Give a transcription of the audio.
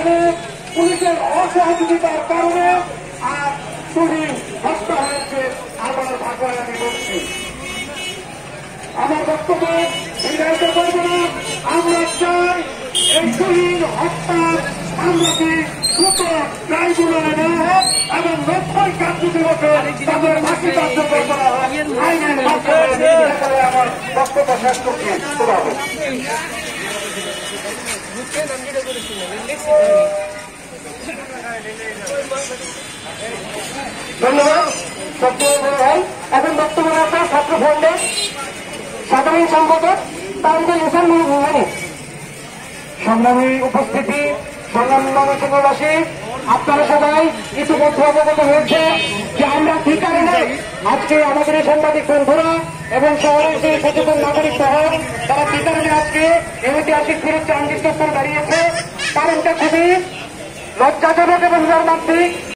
সেখানে পুলিশের অসহযোগিতার কারণে আর তুহিন হত্যা হয়েছে। আমার ভাষায় আমি বলছি, আমার বক্তব্য দীর্ঘায়িত করব না। আমরা চাই এই তুহিন হত্যার মামলাটি দ্রুত ট্রাইব্যুনালে নেওয়া হোক এবং 90 কার্যদিবসে তাদের ফাঁসি কার্যকর করা হোক আইনের মাধ্যমে। আমার বক্তব্য শেষ করছি। ধন্যবাদ সত্যি ভাই। এখন বক্তব্য রাখা ছাত্র ফ্রন্টের সাধারণ সম্পাদক তানজিল হোসেন মানিক। সংগ্রামী উপস্থিতি, সংগ্রামী ময়মনসিংহবাসী, আপনারা সবাই ইতিমধ্যে অবগত হয়েছে যে আমরা কি কারণে আজকে আমাদের এই সাংবাদিক বন্ধুরা এবং শহরের যে সচেতন নাগরিক সহ তারা কি কারণে আজকে ঐতিহাসিক ফিরোজ চান্দির দাঁড়িয়েছে। কারণটা খুবই লজ্জাজনক এবং মর্মান্তিক।